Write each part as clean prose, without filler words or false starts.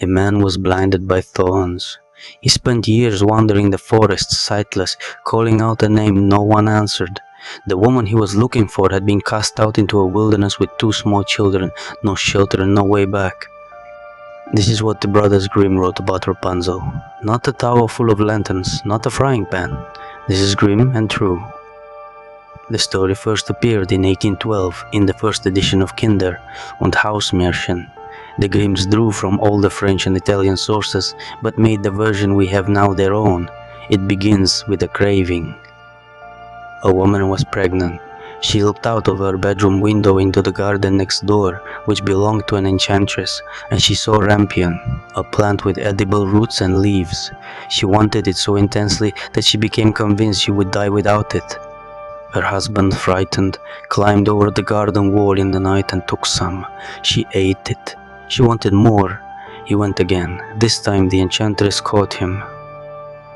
A man was blinded by thorns. He spent years wandering the forest, sightless, calling out a name no one answered. The woman he was looking for had been cast out into a wilderness with two small children, no shelter and no way back. This is what the brothers Grimm wrote about Rapunzel. Not a tower full of lanterns, not a frying pan. This is grim and true. The story first appeared in 1812 in the first edition of Kinder und Hausmärchen. The Grimms drew from all the French and Italian sources, but made the version we have now their own. It begins with a craving. A woman was pregnant. She looked out of her bedroom window into the garden next door, which belonged to an enchantress, and she saw Rampion, a plant with edible roots and leaves. She wanted it so intensely that she became convinced she would die without it. Her husband, frightened, climbed over the garden wall in the night and took some. She ate it. She wanted more. He went again. This time the enchantress caught him.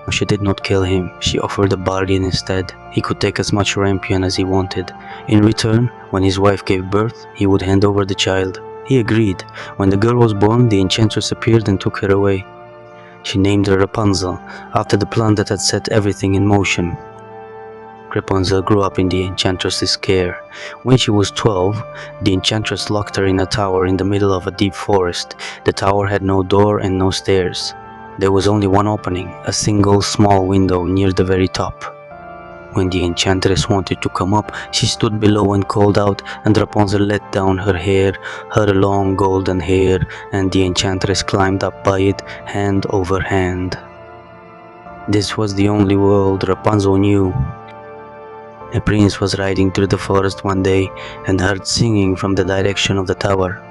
She did not kill him. She offered a bargain instead. He could take as much rampion as he wanted. In return, when his wife gave birth, he would hand over the child. He agreed. When the girl was born, the enchantress appeared and took her away. She named her Rapunzel, after the plant that had set everything in motion. Rapunzel grew up in the enchantress's care. When she was 12, the enchantress locked her in a tower in the middle of a deep forest. The tower had no door and no stairs. There was only one opening, a single small window near the very top. When the enchantress wanted to come up, she stood below and called out, and Rapunzel let down her hair, her long golden hair, and the enchantress climbed up by it, hand over hand. This was the only world Rapunzel knew. A prince was riding through the forest one day and heard singing from the direction of the tower.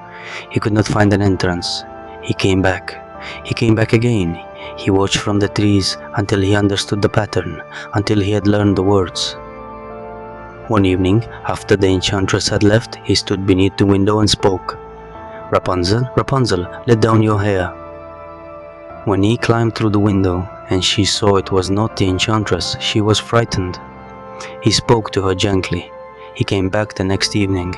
He could not find an entrance. He came back. He came back again. He watched from the trees until he understood the pattern, until he had learned the words. One evening, after the enchantress had left, he stood beneath the window and spoke. "Rapunzel, Rapunzel, let down your hair." When he climbed through the window and she saw it was not the enchantress, she was frightened. He spoke to her gently. He came back the next evening.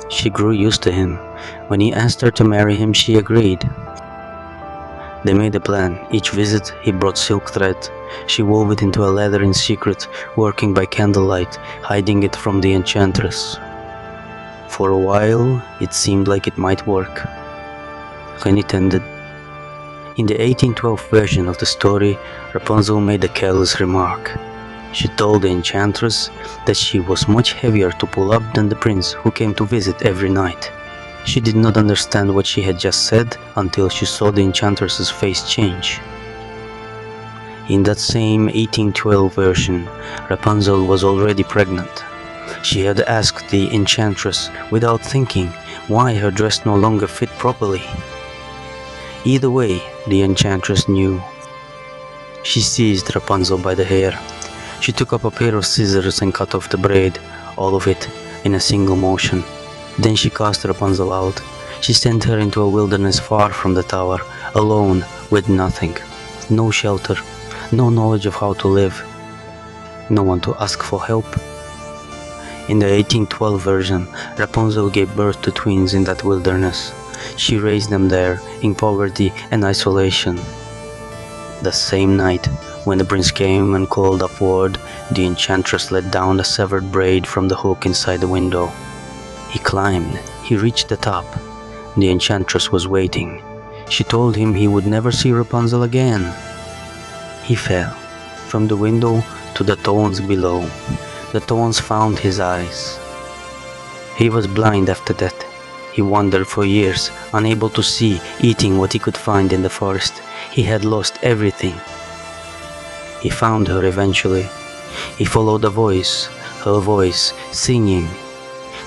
She grew used to him. When he asked her to marry him, she agreed. They made a plan. Each visit he brought silk thread. She wove it into a ladder in secret, working by candlelight, hiding it from the enchantress. For a while, it seemed like it might work. Then it ended. In the 1812 version of the story, Rapunzel made a careless remark. She told the enchantress that she was much heavier to pull up than the prince who came to visit every night. She did not understand what she had just said until she saw the enchantress's face change. In that same 1812 version, Rapunzel was already pregnant. She had asked the enchantress, without thinking, why her dress no longer fit properly. Either way, the enchantress knew. She seized Rapunzel by the hair. She took up a pair of scissors and cut off the braid, all of it, in a single motion. Then she cast Rapunzel out. She sent her into a wilderness far from the tower, alone, with nothing. No shelter, no knowledge of how to live, no one to ask for help. In the 1812 version, Rapunzel gave birth to twins in that wilderness. She raised them there, in poverty and isolation. The same night, when the prince came and called upward, the enchantress let down the severed braid from the hook inside the window. He climbed. He reached the top. The enchantress was waiting. She told him he would never see Rapunzel again. He fell from the window to the thorns below. The thorns found his eyes. He was blind after that. He wandered for years, unable to see, eating what he could find in the forest. He had lost everything. He found her eventually. He followed a voice, her voice, singing,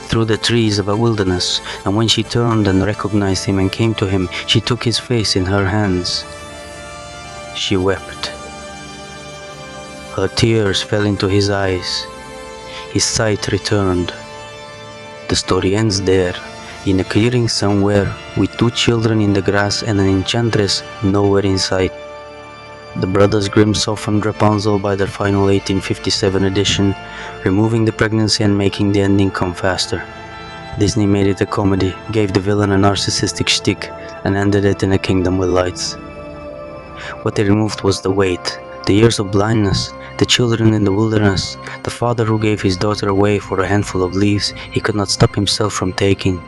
through the trees of a wilderness, and when she turned and recognized him and came to him, she took his face in her hands. She wept. Her tears fell into his eyes. His sight returned. The story ends there, in a clearing somewhere, with two children in the grass and an enchantress nowhere in sight. The brothers Grimm softened Rapunzel by their final 1857 edition, removing the pregnancy and making the ending come faster. Disney made it a comedy, gave the villain a narcissistic shtick, and ended it in a kingdom with lights. What they removed was the weight, the years of blindness, the children in the wilderness, the father who gave his daughter away for a handful of leaves he could not stop himself from taking.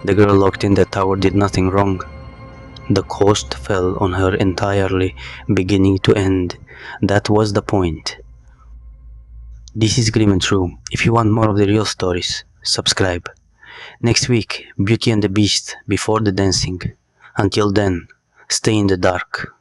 The girl locked in that tower did nothing wrong. The cost fell on her entirely, beginning to end. That was the point. This is Grimm and True. If you want more of the real stories, subscribe. Next week, Beauty and the Beast, Before the Dancing. Until then, stay in the dark.